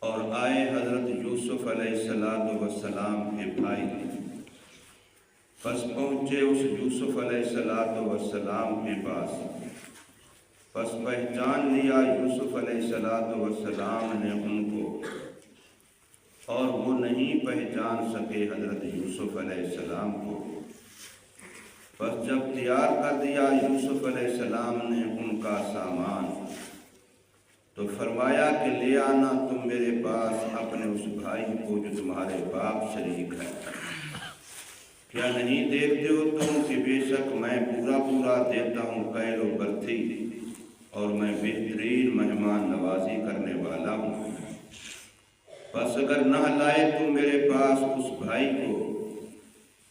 اور آئے حضرت یوسف علیہ السلام کے بھائی، پس پہنچے اس یوسف علیہ السلام کے پاس، پس پہچان لیا یوسف علیہ السلام نے ان کو، اور وہ نہیں پہچان سکے حضرت یوسف علیہ السلام کو۔ پس جب تیار کر دیا یوسف علیہ السلام نے ان کا سامان، تو فرمایا کہ لے آنا تم میرے پاس اپنے اس بھائی کو جو تمہارے باپ شریک ہے۔ کیا نہیں دیکھتے ہو تم کہ بے شک میں پورا پورا دیتا ہوں کیل و برتھی، اور میں بہترین مہمان نوازی کرنے والا ہوں۔ پس اگر نہ لائے تم میرے پاس اس بھائی کو،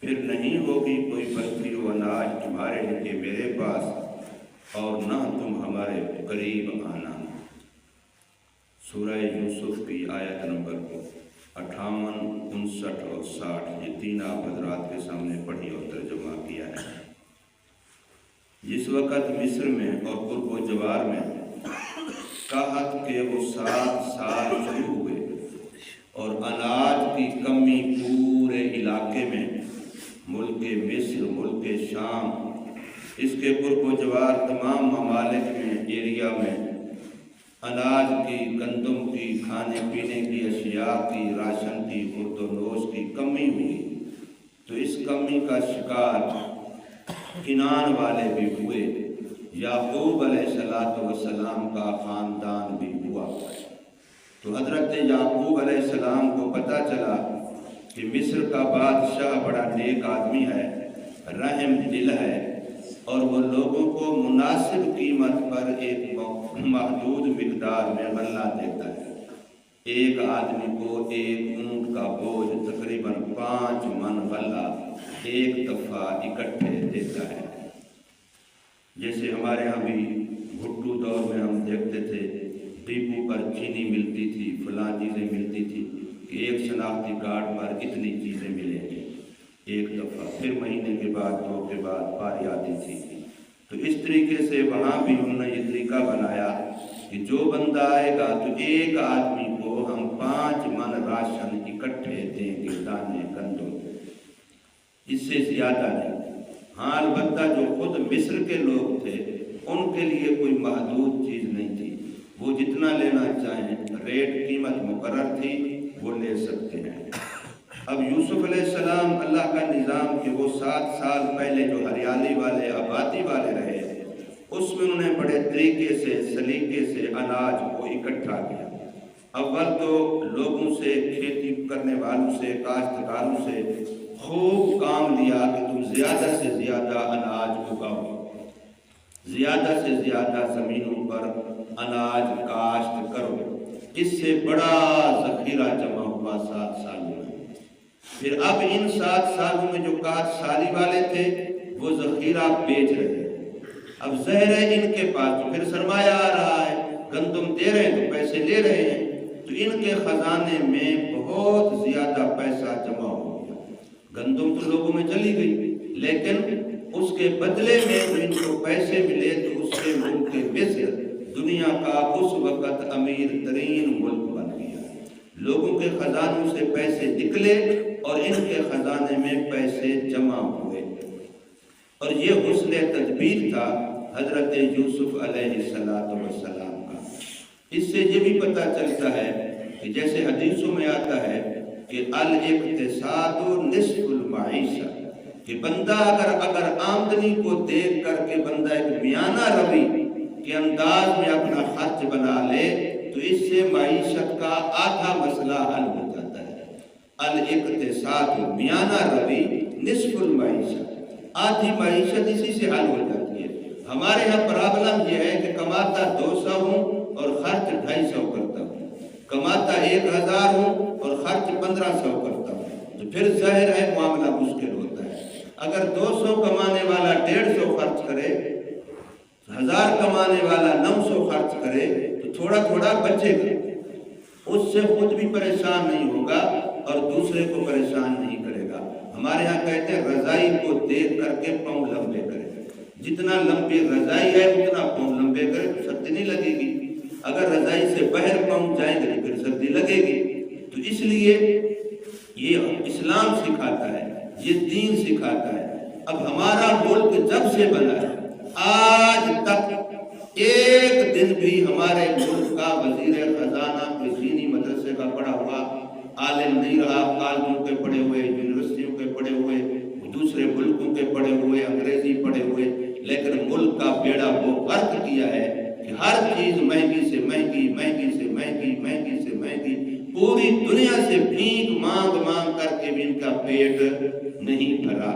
پھر نہیں ہوگی کوئی برتھی و اناج تمہارے لیے میرے پاس، اور نہ تم ہمارے قریب آنا۔ سورہ یوسف کی آیت نمبر 58، 59 اور 60، یہ تین آپ حضرات کے سامنے پڑھی اور ترجمہ کیا ہے۔ جس وقت مصر میں اور قرب و جوار میں قحط کے وہ 7 سال شروع ہوئے اور اناج کی کمی پورے علاقے میں، ملک مصر، ملک شام، اس کے قرب و جوار تمام ممالک میں، ایریا میں اناج کی، گندم کی، کھانے پینے کی اشیاء کی، راشن کی، خورد و نوش کی کمی ہوئی، تو اس کمی کا شکار کنعان والے بھی ہوئے، یعقوب علیہ السلام کا خاندان بھی ہوا۔ تو حضرت یعقوب علیہ السلام کو پتہ چلا کہ مصر کا بادشاہ بڑا نیک آدمی ہے، رحم دل ہے، اور وہ لوگوں کو مناسب قیمت پر ایک محدود مقدار میں غلہ دیتا ہے۔ ایک آدمی کو ایک اونٹ کا بوجھ تقریباً 5 من غلہ ایک دفعہ اکٹھے دیتا ہے۔ جیسے ہمارے ہاں بھی بھٹو دور میں ہم دیکھتے تھے ڈپو پر چینی ملتی تھی، فلاں چیزیں ملتی تھی کہ ایک شناختی کارڈ پر اتنی چیزیں ملیں گی ایک دفعہ، پھر مہینے کے بعد 2 کے بعد باری آتی تھی۔ تو اس طریقے سے وہاں بھی ہم نے یہ طریقہ بنایا کہ جو بندہ آئے گا تو ایک آدمی کو ہم 5 من راشن اکٹھے دیں گے، دانے گندم، اس سے زیادہ نہیں۔ ہاں البتہ جو خود مصر کے لوگ تھے ان کے لیے کوئی محدود چیز نہیں تھی، وہ جتنا لینا چاہیں، ریٹ قیمت مقرر تھی، وہ لے سکتے ہیں۔ اب یوسف علیہ السلام، اللہ کا نظام کہ وہ 7 سال پہلے جو ہریالی والے، آبادی والے رہے، اس میں انہوں نے بڑے طریقے سے، سلیقے سے اناج کو اکٹھا کیا۔ اول تو لوگوں سے، کھیتی کرنے والوں سے، کاشتکاروں سے خوب کام لیا کہ تم زیادہ سے زیادہ اناج اگاؤ، زیادہ سے زیادہ زمینوں پر اناج کاشت کرو۔ اس سے بڑا ذخیرہ جمع ہوا 7 سالوں میں۔ پھر اب ان 7 سالوں میں جو کاشت سالی والے تھے وہ ذخیرہ بیچ رہے ہیں۔ اب ظاہر ہے ان کے پاس تو پھر سرمایہ آ رہا ہے، گندم دے رہے ہیں تو پیسے لے رہے ہیں، تو ان کے خزانے میں بہت زیادہ پیسہ جمع ہو گیا۔ گندم تو لوگوں میں چلی گئی، لیکن اس کے بدلے میں جو ان کو پیسے ملے تو اس سے ملک مصر دنیا کا اس وقت امیر ترین ملک بن گیا۔ لوگوں کے خزانوں سے پیسے نکلے اور ان کے خزانے میں پیسے جمع ہوئے، اور یہ حسن تدبیر تھا حضرت یوسف علیہ السلام کا۔ اس سے یہ بھی پتہ چلتا ہے کہ جیسے حدیثوں میں آتا ہے کہ الاقتصاد نصف المعیشہ، کہ بندہ اگر آمدنی کو دیکھ کر کے بندہ ایک میانہ روی کے انداز میں اپنا خرچ بنا لے تو اس سے معیشت کا آدھا مسئلہ حل ہو جاتا ہے۔ الاقتصاد، میانہ روی، نصف المعیشہ، آدھی معیشت اسی سے حل ہو جاتی ہے۔ ہمارے ہاں پرابلم یہ ہے کہ کماتا 200 ہوں اور خرچ 250 کرتا ہوں، کماتا 1000 ہوں اور خرچ 1500 کرتا ہوں، تو پھر ظاہر ہے معاملہ مشکل ہوتا ہے۔ اگر 200 کمانے والا 150 خرچ کرے، 1000 کمانے والا 900 خرچ کرے تو تھوڑا تھوڑا بچے گا، اس سے خود بھی پریشان نہیں ہوگا اور دوسرے کو پریشان نہیں کرے گا۔ ہمارے ہاں کہتے ہیں رضائی کو دیکھ کر کے پاؤں لمبے کرے، جتنا لمبی رضائی ہے اتنا پاؤں لمبے کرے تو سختی نہیں لگے گی۔ اگر رضائی سے باہر پہنچ جائیں گے تو پھر سردی لگے گی۔ تو اس لیے یہ اسلام سکھاتا ہے، یہ دین سکھاتا ہے۔ اب ہمارا ملک جب سے بنا ہے آج تک ایک دن بھی ہمارے ملک کا وزیر خزانہ کوئی دینی مدرسے کا پڑھا ہوا عالم نہیں رہا، کالجوں کے پڑھے ہوئے، یونیورسٹیوں کے پڑھے ہوئے، دوسرے ملکوں کے پڑھے ہوئے، انگریزی پڑھے ہوئے، لیکن ملک کا بیڑا وہ غرق کیا ہے کہ ہر چیز مہنگی سے مہنگی، مہنگی سے مہنگی، مہنگی سے مہنگی، پوری دنیا سے بھیک مانگ مانگ کر کے بھی ان کا پیٹ نہیں بھرا۔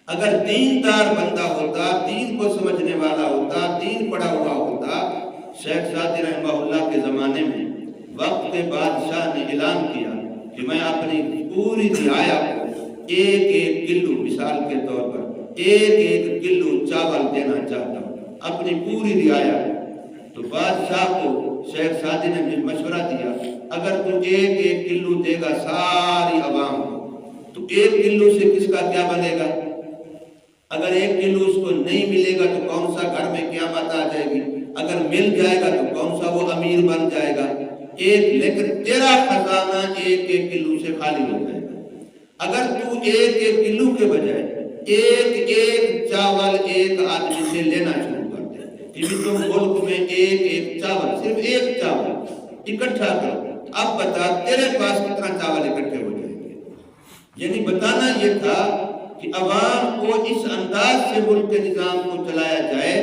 اگر دیندار بندہ ہوتا، دین کو سمجھنے والا ہوتا، دین پڑھا ہوا ہوتا، شیخ سعدی رحمہ اللہ کے زمانے میں وقت کے بادشاہ نے اعلان کیا کہ میں اپنی پوری رعایا کو ایک ایک کلو، مثال کے طور پر ایک ایک کلو چاول دینا چاہتا ہوں اپنی پوری رعایا کو۔ تو بادشاہ کو شیخ سعدی نے مشورہ دیا اگر تو ایک ایک کلو دے گا ساری عوام کو تو ایک کلو سے کس کا کیا بنے گا؟ اگر ایک کلو اس کو نہیں ملے گا تو کون سا گھر میں قیامت آ جائے گی؟ اگر مل جائے گا تو کون سا وہ امیر بن جائے گا؟ لیکن تیرا خزانہ ایک ایک کلو سے خالی ہو جائے گا۔ اگر تو ایک ایک کلو کے بجائے ایک ایک چاول ایک آدمی سے لینا شروع کر دے کہ تم ملک میں ایک ایک چاول، صرف ایک چاول اکٹھا کرو، اب بتا تیرے پاس کتنا چاول اکٹھے ہو جائیں گے۔ یعنی بتانا یہ تھا کہ عوام کو اس انداز سے ملک کے نظام کو چلایا جائے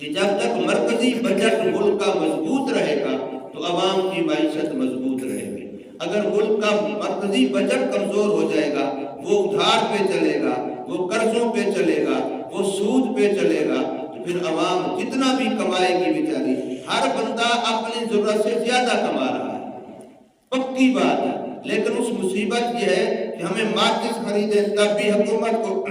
کہ جب تک مرکزی بجٹ ملک کا مضبوط رہے گا تو عوام کی معیشت مضبوط رہے گی۔ اگر ملک کا مرکزی بجٹ کمزور ہو جائے گا، وہ ادھار پہ چلے گا، وہ قرضوں پہ چلے گا، وہ سود پہ چلے گا، تو پھر عوام جتنا بھی کمائے گی بیچاری، ہر بندہ اپنی ضرورت سے زیادہ کما رہا ہے، پکی بات ہے۔ لیکن اس مصیبت یہ ہے کہ ہمیں ماچس خریدیں تب بھی حکومت کو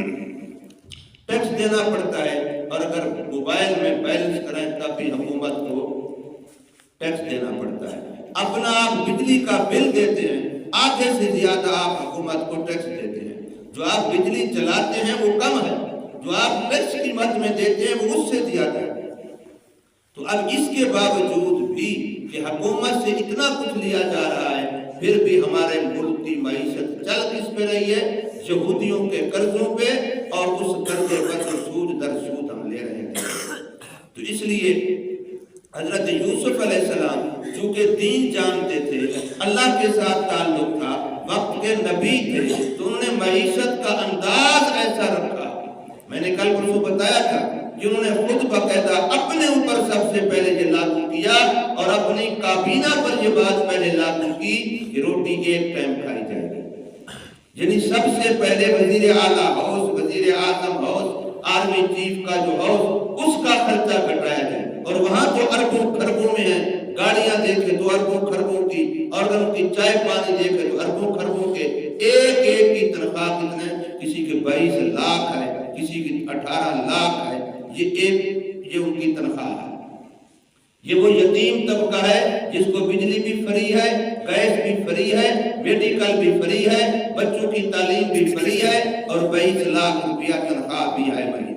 ٹیکس دینا پڑتا ہے، اور اگر موبائل میں بیلنس کریں تب بھی حکومت کو ٹیکس دینا پڑتا ہے۔ اپنا آپ بجلی کا بل دیتے ہیں، آدھے سے زیادہ آپ حکومت کو ٹیکس دیتے ہیں۔ جو آپ بجلی چلاتے ہیں وہ کم ہے، جو آپ ٹیکس قیمت میں دیتے ہیں وہ اس سے زیادہ ہے۔ تو اب اس کے باوجود بھی کہ حکومت سے اتنا کچھ لیا جا رہا ہے، پھر بھی ہمارے ملک کی معیشت چل کس پہ رہی ہے؟ یہودیوں کے قرضوں پہ، اور اس قرضے پر سود در سود ہم لے رہے ہیں۔ تو اس لیے حضرت یوسف علیہ السلام چونکہ دین جانتے تھے، اللہ کے ساتھ تعلق تھا، وقت کے نبی تھے، تو انہوں نے معیشت کا انداز ایسا رکھا۔ میں نے کل پرسوں بتایا تھا کہ انہوں نے خود باقاعدہ اپنے اوپر سب سے پہلے یہ لاگو کیا، اور اپنی کابینہ پر یہ بات پہلے لاگو کی کہ روٹی ایک ٹائم کھائی جائے گی۔ یعنی سب سے پہلے وزیر اعلیٰ ہاؤس، وزیر اعظم ہاؤس، آرمی چیف کا جو ہاؤس، اس کا خرچہ گھٹایا جائے، اور وہاں جو اربوں خربوں میں ہیں، گاڑیاں دیکھے تو اربوں خربوں کی، اور اگر ان کی چائے پانی دیکھے تو اربوں خربوں کے، ایک ایک کی تنخواہ کتنے؟ کسی کے 22 لاکھ ہے، کسی کی 18 لاکھ ہے، یہ ان کی تنخواہ ہے۔ یہ وہ یتیم طبقہ ہے جس کو بجلی بھی فری ہے، گیس بھی فری ہے، میڈیکل بھی فری ہے، بچوں کی تعلیم بھی فری ہے، اور 22 لاکھ روپیہ تنخواہ بھی ہے مہینہ۔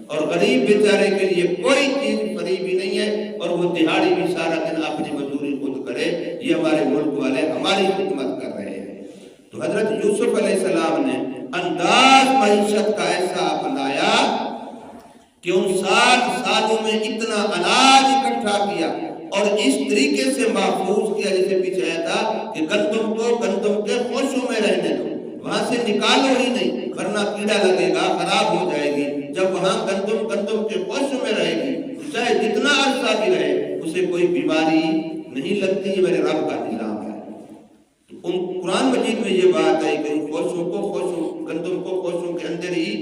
اور غریب بیچارے کے لیے کوئی چیز فری بھی نہیں ہے، اور وہ دہاڑی بھی سارا دن اپنی مزدوری خود کرے۔ یہ ہمارے ملک والے ہماری خدمت کر رہے ہیں۔ تو حضرت یوسف علیہ السلام نے انداز معیشت کا ایسا اپنایا کہ ان 60 سالوں میں اتنا اناج اکٹھا کیا، اور اس طریقے سے محفوظ کیا جیسے پیچھے آیا تھا کہ گندم کو گندم کے خوشوں میں رہنے دو، وہاں سے نکالو ہی نہیں، ورنہ کیڑا لگے گا، خراب ہو جائے گی۔ جب وہاں گندم کے خوشوں میں رہے گی، چاہے جتنا عرصہ بھی رہے، اسے کوئی بیماری نہیں لگتی۔ یہ میرے رب کا نظام ہے۔ قرآن مجید میں یہ بات ہے کہ ان خوشوں کو گندم کو خوشوں کے اندر ہی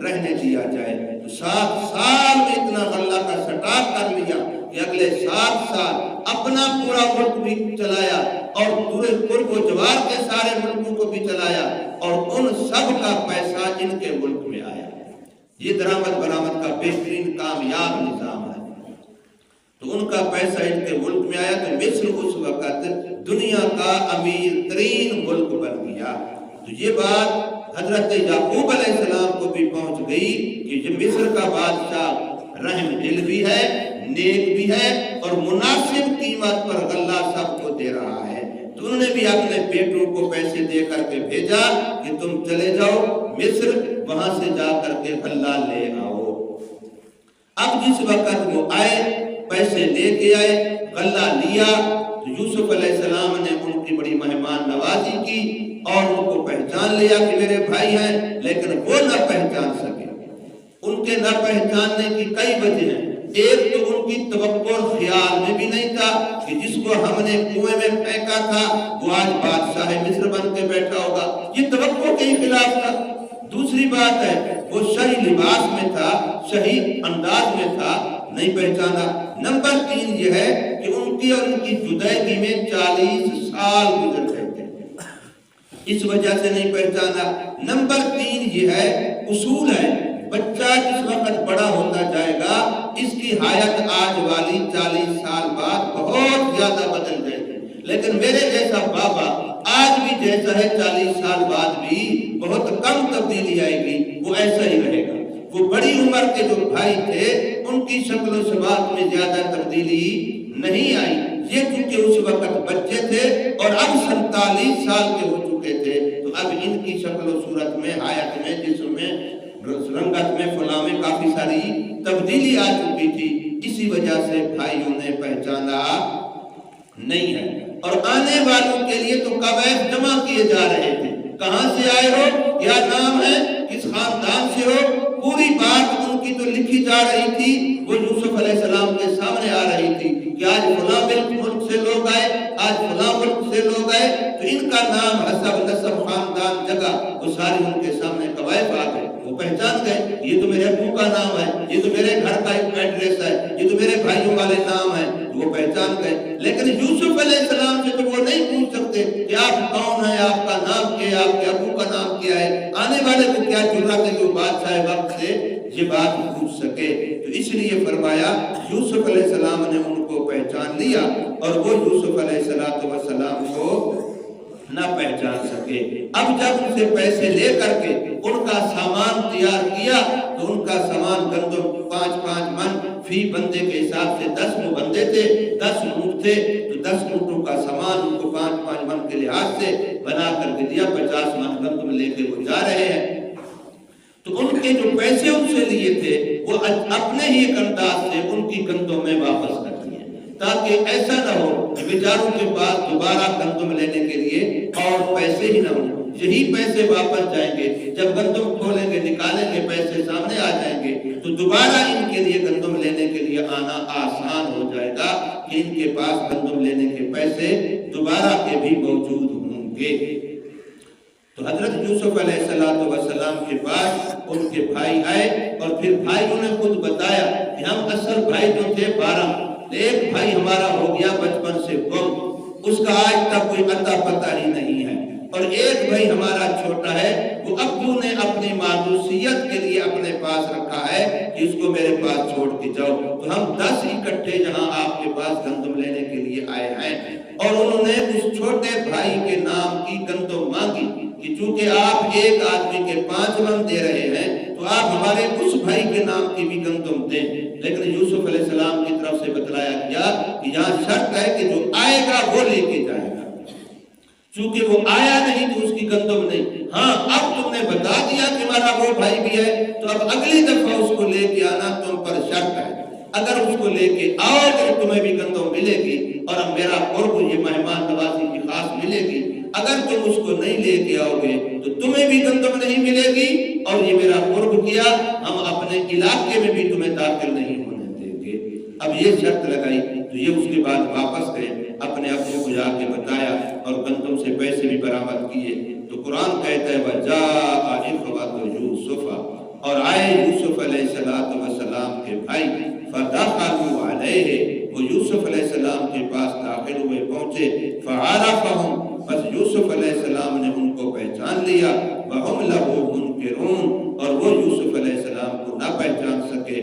رہنے دیا جائے۔ تو 7 سال میں اتنا غلہ کا سٹاک کر لیا کہ اگلے 7 سال اپنا پورا ملک بھی چلایا، اور پورے قرب و جوار کے سارے ملکوں کو بھی چلایا، اور ان سب کا پیسہ ان کے ملک میں آیا۔ یہ درآمد برآمد کا بہترین کامیاب نظام ہے۔ تو ان کا پیسہ ان کے ملک میں آیا، تو مصر اس وقت دنیا کا امیر ترین ملک بن گیا۔ تو یہ بات حضرت یعقوب علیہ السلام کو بھی پہنچ گئی کہ یہ مصر کا بادشاہ رحم دل بھی ہے، نیک بھی ہے اور مناسب قیمت پر غلہ سب کو دے رہا ہے۔ تو انہوں نے بھی اپنے بیٹوں کو پیسے دے کر کے بھیجا کہ تم چلے جاؤ مصر، وہاں سے جا کر کے غلہ لے آؤ۔ اب جس وقت وہ آئے، پیسے لے کے آئے، غلہ لیا، تو یوسف علیہ السلام نے ان کی بڑی مہمان نوازی کی اور ان کو پہچان لیا کہ میرے بھائی ہیں، لیکن وہ نہ پہچان سکے۔ ان کے نہ پہچاننے کی کئی وجہ ہیں۔ ایک تو ان کی توقع اور خیال میں بھی نہیں تھا کہ جس کو ہم نے کنویں میں پھینکا تھا وہ آج بادشاہ مصر بن کے بیٹھا ہوگا، یہ توقع کے خلاف تھا۔ دوسری بات ہے وہ صحیح لباس میں تھا، صحیح انداز میں تھا، نہیں پہچانا۔ نمبر 3 یہ ہے کہ ان کی اور ان کی جدائیگی میں 40 سال گزر گئے تھے، اس وجہ سے نہیں پہچانا۔ نمبر 3 یہ ہے، اصول ہے، بچہ جس وقت بڑا ہوتا جائے گا اس کی حیات آج والی 40 سال بعد بہت زیادہ بدل جائے گی، لیکن میرے جیسا بابا آج بھی جیسا ہے 40 سال بعد بھی بہت کم تبدیلی آئے گی، وہ ایسا ہی رہے گا۔ وہ بڑی عمر کے جو بھائی تھے ان کی شکل و صفات میں زیادہ تبدیلی نہیں آئی، یہ کیونکہ اس وقت بچے تھے اور اب 47 سال کے ہو چکے تھے، تو اب ان کی شکل و صورت میں، حیات میں، جسم میں، رنگت میں، فلاں میں کافی ساری تبدیلی آ چکی تھی، اسی وجہ سے بھائیوں نے پہچانا نہیں ہے۔ اور آنے والوں کے لیے تو قواعد جمع کیے جا رہے تھے، کہاں سے آئے ہو، کیا نام ہے، کس خاندان سے ہو، پوری بات ان کی تو لکھی جا رہی تھی، وہ یوسف علیہ السلام کے سامنے آ رہی تھی کہ آج فلاں ملک سے لوگ آئے، آج فلاں ملک سے لوگ آئے، تو ان کا نام، حسب، نسب، خاندان، جگہ، وہ ساری ان کے سامنے قواعد آ گئے۔ وہ پہچان گئے، یہ تو میرے ابو کا نام ہے، یہ تو میرے گھر کا ایک ایڈریس ہے، یہ تو میرے بھائیوں والے نام ہے، وہ پہچان گئے۔ لیکن یوسف علیہ السلام سے تو وہ نہیں پوچھ سکتے کہ آپ کون ہیں، آپ کا نام کیا ہے، آپ کے ابو کا نام کیا ہے۔ آنے والے کو کیا جرأت ہے کہ وہ بادشاہ وقت سے یہ بات پوچھ سکے؟ تو اس لیے فرمایا یوسف علیہ السلام نے ان کو پہچان لیا اور وہ یوسف علیہ السلام کو نہ پہچان سکے۔ اب جب ان سے پیسے لے کر کے ان کا سامان تیار کیا تو ان کا سامان گندم 5 من فی بندے کے حساب سے 10 بندے تھے، 10 اونٹ تھے، تو 10 اونٹوں کا سامان ان کو 5 من کے لحاظ سے بنا کر کے دیا، 50 من گندم لے کے وہ جا رہے ہیں۔ تو ان کے جو پیسے ان سے لیے تھے وہ اپنے ہی ایک انداز سے ان کی گندم میں واپس کر دیے، تاکہ ایسا نہ ہو کہ بیچاروں کے پاس دوبارہ گندم لینے کے لیے اور پیسے ہی نہ ہوں۔ یہی پیسے واپس جائیں گے، جب گندم کھولیں گے، نکالیں گے، پیسے سامنے آ جائیں گے، تو دوبارہ ان کے لیے گندم لینے کے لیے آنا آسان ہو جائے گا کہ ان کے پاس گندم لینے کے پیسے دوبارہ کے بھی موجود ہوں گے۔ تو حضرت یوسف علیہ السلام کے پاس ان کے بھائی آئے اور پھر بھائیوں نے خود بتایا کہ ہم اصل بھائی جو تھے 12، ایک بھائی ہمارا ہو گیا بچپن سے گم، اس کا آج تک کوئی اتا پتہ ہی نہیں ہے، اور ایک بھائی ہمارا چھوٹا ہے، وہ ابو نے اپنی مانوسیت کے لیے اپنے پاس رکھا ہے کہ اس کو میرے پاس چھوڑ کے جاؤ۔ تو ہم 10 اکٹھے یہاں آپ کے پاس گندم لینے کے لیے آئے ہیں، اور انہوں نے اس چھوٹے بھائی کے نام کی گندم مانگی کہ چونکہ آپ ایک آدمی کے 5 من دے رہے ہیں تو آپ ہمارے اس بھائی کے نام کی بھی گندم دیں۔ لیکن یوسف علیہ السلام کی طرف سے بتلایا گیا کہ یہاں شرط ہے کہ جو آئے گا وہ لے کے جائے گا، چونکہ وہ آیا نہیں تو اس کی گندم نہیں۔ ہاں اب تم نے بتا دیا کہ ہمارا وہ بھائی بھی ہے، تو اب اگلی دفعہ اس کو لے کے آنا تم پر شرط ہے، اگر اس کو لے کے آؤ تو تمہیں بھی گندم ملے گی اور اب میرا قرب، یہ مہمان نوازی کی خاص ملے گی۔ اگر تم اس کو نہیں لے کے آؤ گے تو تمہیں بھی گندم نہیں ملے گی، اور یہ میرا قرب کیا، ہم اپنے علاقے میں بھی تمہیں داخل نہیں ہونے دیں گے۔ اب یہ شرط لگائی تو یہ اس کے بعد واپس گئے، اپنے ابو کو جا کے بتایا اور گندم سے پیسے بھی برآمد کیے۔ تو قرآن کہتا ہے وَجَاءَ إِخْوَةُ يُوسُفَ، اور آئے یوسف علیہ السلام کے بھائی، فَدَخَلُوا عَلَيْهِ، وہ یوسف علیہ السلام کے پاس داخل ہوئے، پہنچے، فَعَرَفَهُمْ، بس یوسف علیہ السلام نے ان کو پہچان لیا، وَهُمْ لَهُ مُنْكِرُونَ، اور وہ یوسف علیہ السلام کو نہ پہچان سکے۔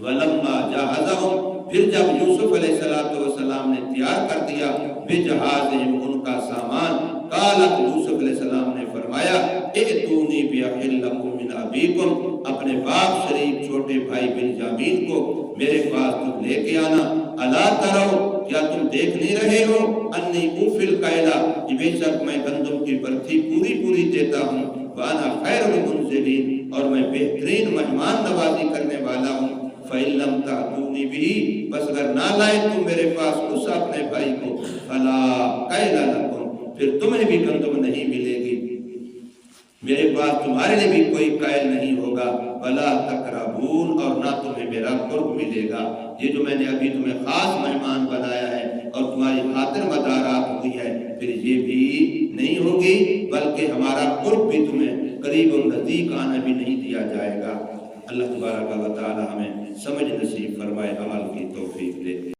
وَلَمَّا جَهَزَهُمْ، پھر جب یوسف علیہ السلام نے تیار کر دیا بِجَهَازِهِمْ، ان کا سامان، قالت، یوسف علیہ السلام نے فرمایا فرمایا ائتونی بأخ لکم من ابیکم، اپنے باپ شریف چھوٹے بھائی بنیامین کو میرے پاس تم لے کے آنا۔ الا ترو، کیا تم دیکھ نہیں رہے ہو انی اوفی الکیل، کہ بے شک میں گندم کی برتھی پوری پوری دیتا ہوں، وانا خیر المنزلین، اور میں بہترین مہمان نوازی کرنے والا ہوں۔ فَإِن لَمْ تَأْتُونِي بِهِ، بس اگر نہ لائے تم میرے پاس اس اپنے بھائی کو، فَلَا كَيْلَ لَكُمْ، پھر تمہیں بھی گندم نہیں ملے گی، میرے پاس تمہارے لیے بھی کوئی قائل نہیں ہوگا۔ وَلَا تَقْرَبُونَ، اور نہ تمہیں میرا قرب ملے گا۔ یہ جو میں نے ابھی تمہیں خاص مہمان بنایا ہے اور تمہاری خاطر مدارات ہوئی ہے، پھر یہ بھی نہیں ہوگی، بلکہ ہمارا قرب بھی تمہیں قریب و نزدیک آنا بھی نہیں دیا جائے گا۔ اللہ تبارک و تعالی ہمیں سمجھ نصیب فرمائے، عمل کی توفیق دے۔